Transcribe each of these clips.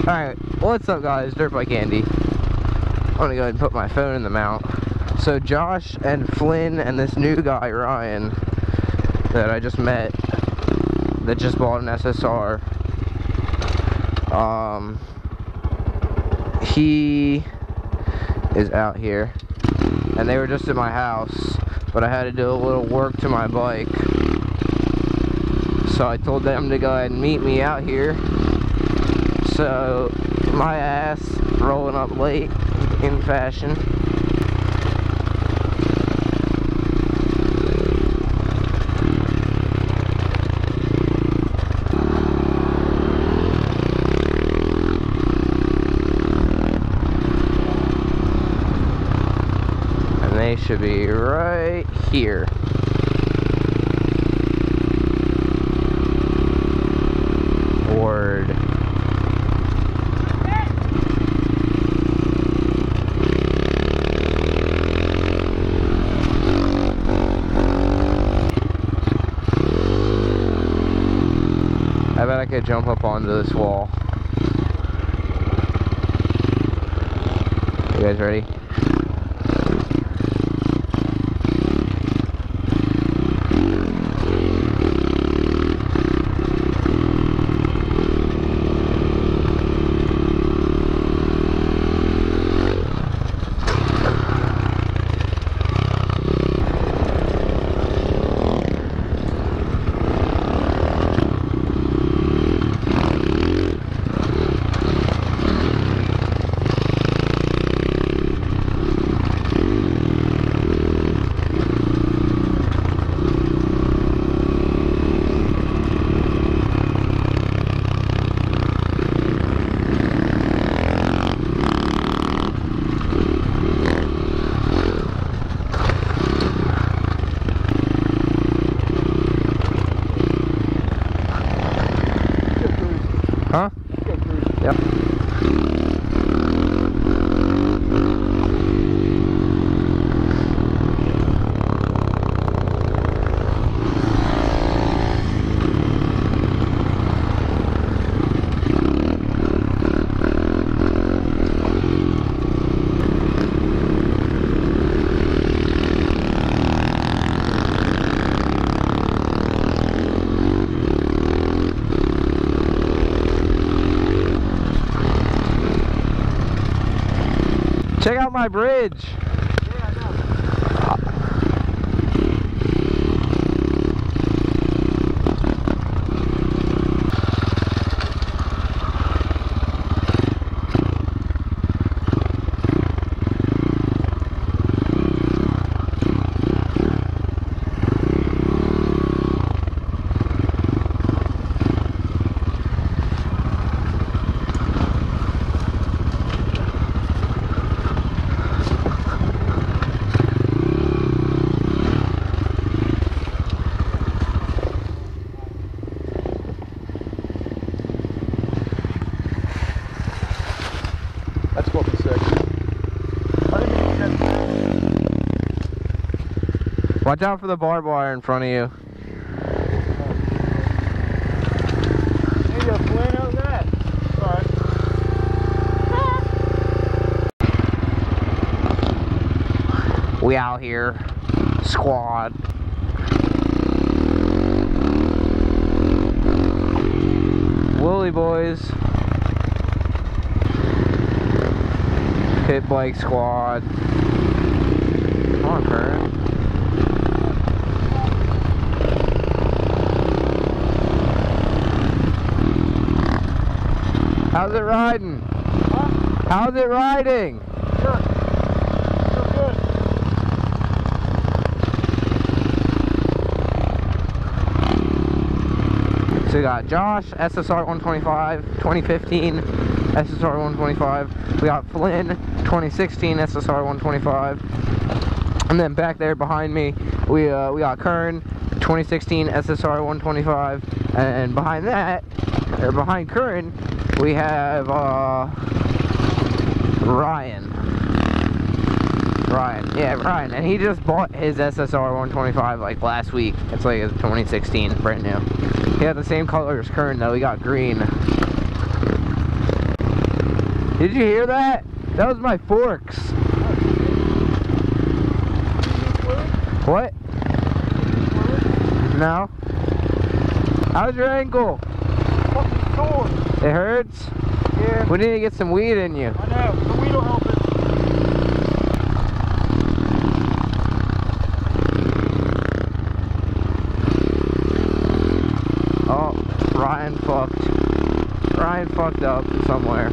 Alright, what's up guys, Dirt Bike Andy. I'm gonna go ahead and put my phone in the mount. So Josh and Flynn and this new guy, Ryan, that I just met, that just bought an SSR, he is out here. And they were just at my house, but I had to do a little work to my bike. So I told them to go ahead and meet me out here. So my ass rolling up late in fashion. And they should be right here. Word. I bet I could jump up onto this wall. You guys ready? Huh? Yep. Check out my bridge. Yeah, I know. That's what we said. Watch out for the barbed wire in front of you. There you go, Flynn, how's that? Alright. We out here. Squad. Woolly boys. Pit bike squad. Come on, Kurt. How's it riding? Huh? How's it riding? Sure. Sure good. So we got Josh, SSR 125, 2015 SSR 125. We got Flynn, 2016 SSR 125. And then back there behind me, we got Kern, 2016 SSR 125. And behind that, or behind Kern, we have Ryan. Yeah, Ryan, and he just bought his SSR 125 like last week. It's like a 2016, brand new. He had the same color as Kern though, he got green. Did you hear that? That was my forks. What? No. How's your ankle? Fucking sore. It hurts? Yeah. We need to get some weed in you. I know. The weed will help it. Oh, Ryan fucked. Ryan fucked up somewhere.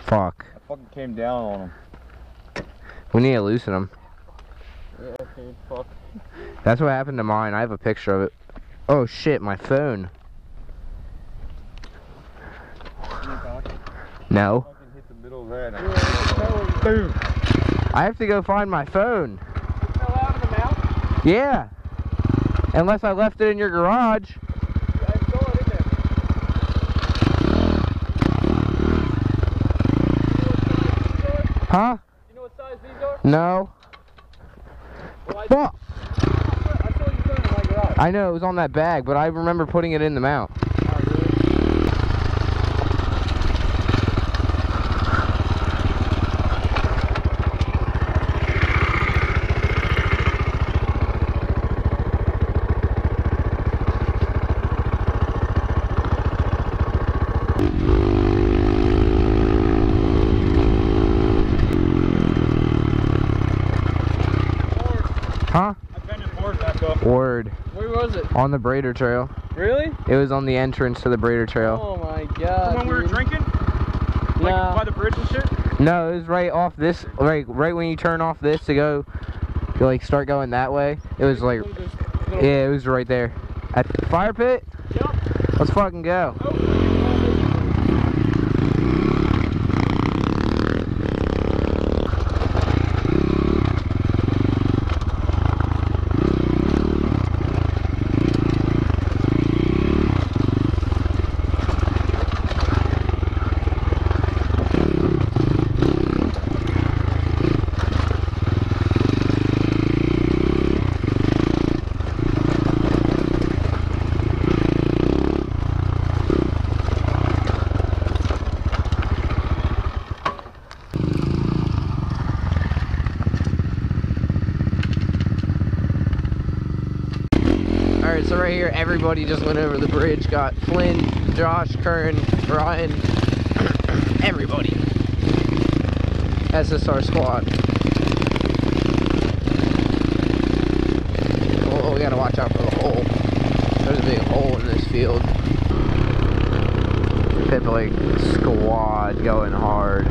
Fuck. I fucking came down on him. We need to loosen them. Yeah, okay, fuck. That's what happened to mine. I have a picture of it. Oh shit, my phone. No. Fucking hit the middle of that. Yeah, boom. I have to go find my phone. It fell out of the mouth? Yeah. Unless I left it in your garage. I saw it in there. Huh? You know what size these are? No. Well, Fuck. I saw you put it in my garage. I know it was on that bag, but I remember putting it in the mount. Oh, really? Huh? I bent it more back up. Word. Where was it? On the Brader Trail. Really? It was on the entrance to the Brader Trail. Oh my god. When we were drinking? No. Like by the bridge and shit? No, it was right off this, right when you turn off this to go, to like start going that way. It was like, yeah, it was right there. At the fire pit? Yep. Let's fucking go. Alright, so right here, everybody just went over the bridge. Got Flynn, Josh, Kern, Ryan, everybody. SSR squad. Oh, we gotta watch out for the hole. There's a big hole in this field. Pip like squad going hard.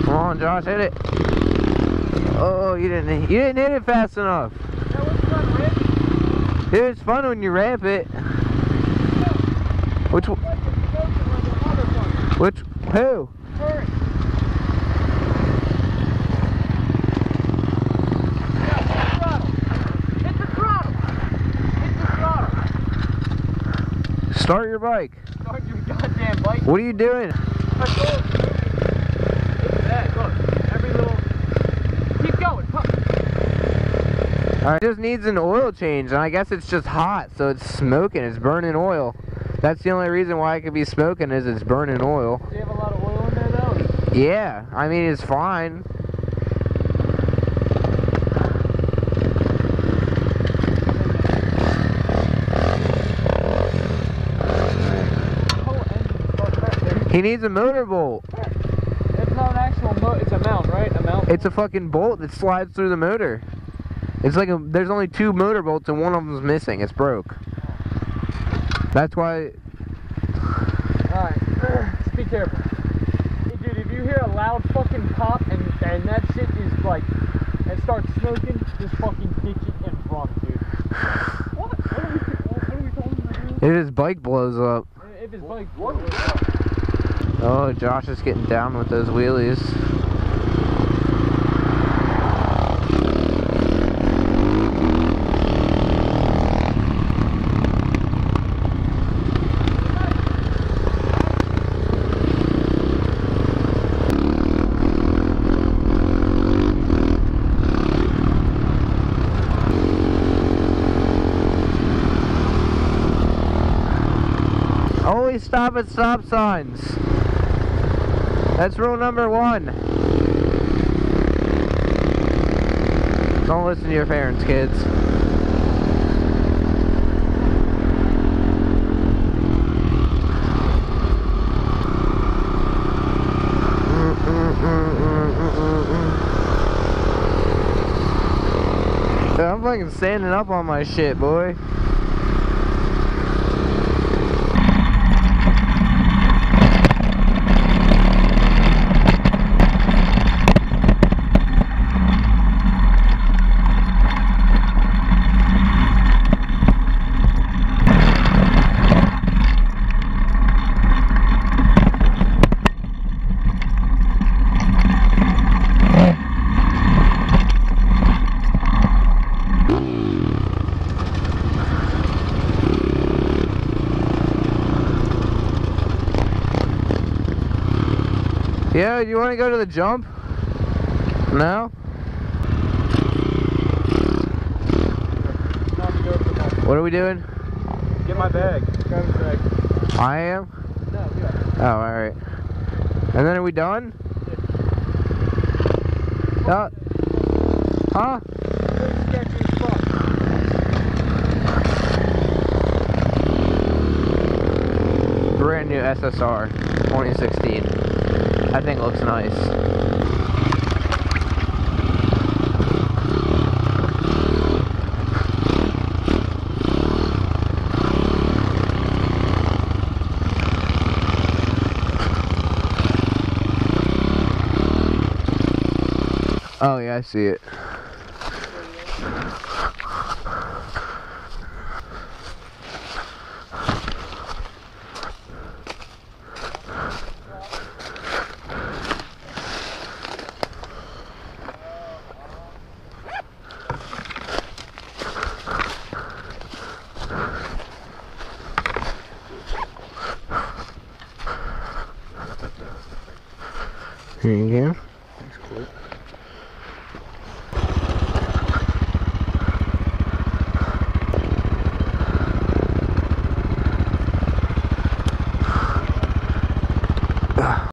Come on, Josh, hit it. Oh, you didn't hit it fast enough. That was fun, Rick. Dude, it's fun when you ramp it. Which Like it's smoking like a motherfucker. which who? Hurry. Yeah, hit the throttle. Hit the throttle. Start your bike. Start your goddamn bike. What are you doing? I told you. Look at that. Look. Every little. Keep going. Come. It just needs an oil change, and I guess it's just hot, so it's smoking. It's burning oil. That's the only reason why it could be smoking is it's burning oil. Do you have a lot of oil in there though? Yeah, I mean it's fine. He needs a motor bolt. It's not an actual motor, it's a mount, right? A mount? It's a fucking bolt that slides through the motor. It's like there's only 2 motor bolts and one of them's missing. It's broke. That's why. Alright, just be careful. Hey dude, if you hear a loud fucking pop and that shit is like, it starts smoking, just fucking ditch it in front, dude. What? What are we talking about? If his bike blows up. If his bike blows up. Oh, Josh is getting down with those wheelies. stop at stop signs. That's rule number 1. Don't listen to your parents, kids. I'm fucking standing up on my shit, boy. Yeah, do you want to go to the jump? No? What are we doing? Get my bag. Grab his bag. I am? No, yeah. Oh, alright. And then are we done? Yeah. Huh? Brand new SSR 2016. I think it looks nice. Oh yeah, I see it. Here you go. Thanks, Court.